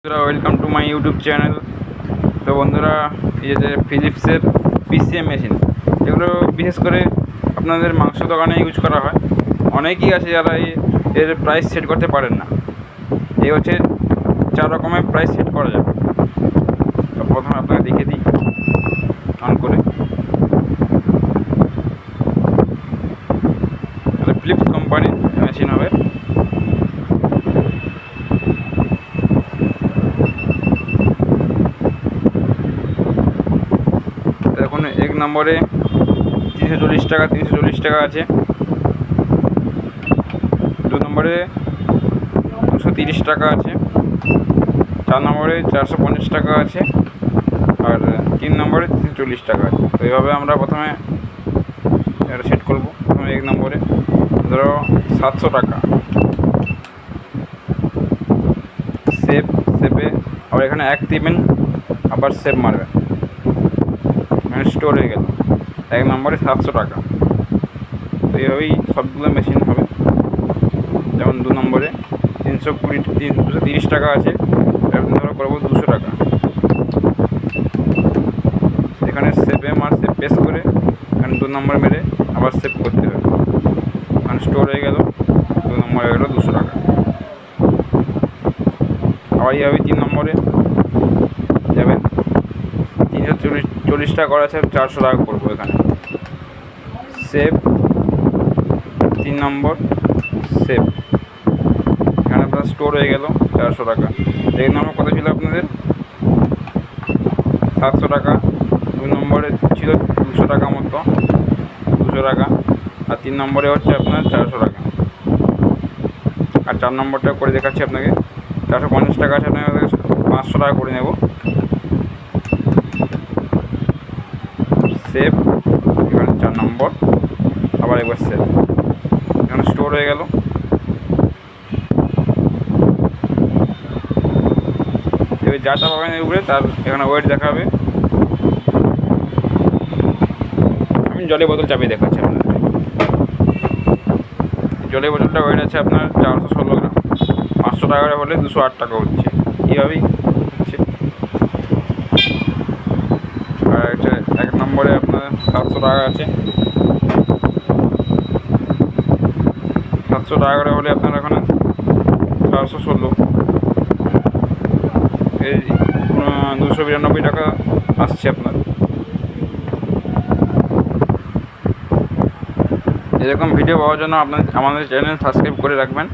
Welcome to my YouTube channel. তো বন্ধুরা, এই যে ফিলিপসের পিসিএম মেশিন, এগুলো বিশেষ করে আপনাদের মাংস দোকানে ইউজ করা হয়। অনেকেই আছে যারা এর প্রাইস সেট করতে পারেন না। এই হচ্ছে 4 রকমের প্রাইস সেট করা যাবে। তো প্রথমে আপনাকে দেখিয়ে দিই অন করে। ফিলিপস কোম্পানির মেশিন হবে। এখন 1 নম্বরে 340 টাকা আছে। 2 নম্বরে 230 টাকা আছে। 4 নম্বরে 450 টাকা আছে। আর 3 নম্বরে 340 টাকা আছে। তো এইভাবে আমরা প্রথমে এটা সেট করব। প্রথমে 1 নম্বরে ধরো 700 টাকা, সেভে আবার এখানে 1 দিবেন, আবার সেভ মারবেন, মানে স্টোর হয়ে গেল। 1 নম্বরে 700 টাকা। তো এইভাবেই সবগুলো মেশিন হবে। যেমন 2 নম্বরে 230 টাকা আছে, এখন ধরো করবো 200 টাকা। এখানে সেভে সেভ পেস্ট করে এখানে 2 নম্বর মেরে আবার সেভ করতে হবে, মানে স্টোর হয়ে গেল। 2 নম্বর হয়ে গেলো 200 টাকা। আবার এইভাবে 3 নম্বরে যাবেন, 340 টাকা করা আছে, 400 টাকা করবো। এখানে সেভ, 3 নম্বর সেভ, এখানে আপনার স্টোর হয়ে গেল 400 টাকা। 1 নম্বর কত ছিল আপনাদের? 700 টাকা। 2 নম্বরে ছিল 200 টাকা মতো, 200 টাকা। আর 3 নম্বরে হচ্ছে আপনার 400 টাকা। আর 4 নম্বরটা করে দেখাচ্ছি আপনাকে। 450 টাকা আছে, আপনাকে 500 টাকা করে নেব। সেভ, এখানে 4 নম্বর, আবার একবার সেভ, এখানে স্টোর হয়ে গেল। এবার যাটা পাবেন এর উপরে তার এখানে ওয়েট দেখাবে। আমি জলের বোতল চাপিয়ে দেখাচ্ছি আপনাদের। জলের বোতলটা ওয়েট আছে আপনার 416 গ্রাম। 500 টাকা হলে 208 টাকা হচ্ছে। এইভাবেই হচ্ছে। আর একটা 1 নম্বরে আপনার 700 টাকা আছে। 700 টাকা করে হলে আপনার এখানে 416, এই 292 টাকা আসছে আপনার। এরকম ভিডিও পাওয়ার জন্য আমাদের চ্যানেল সাবস্ক্রাইব করে রাখবেন।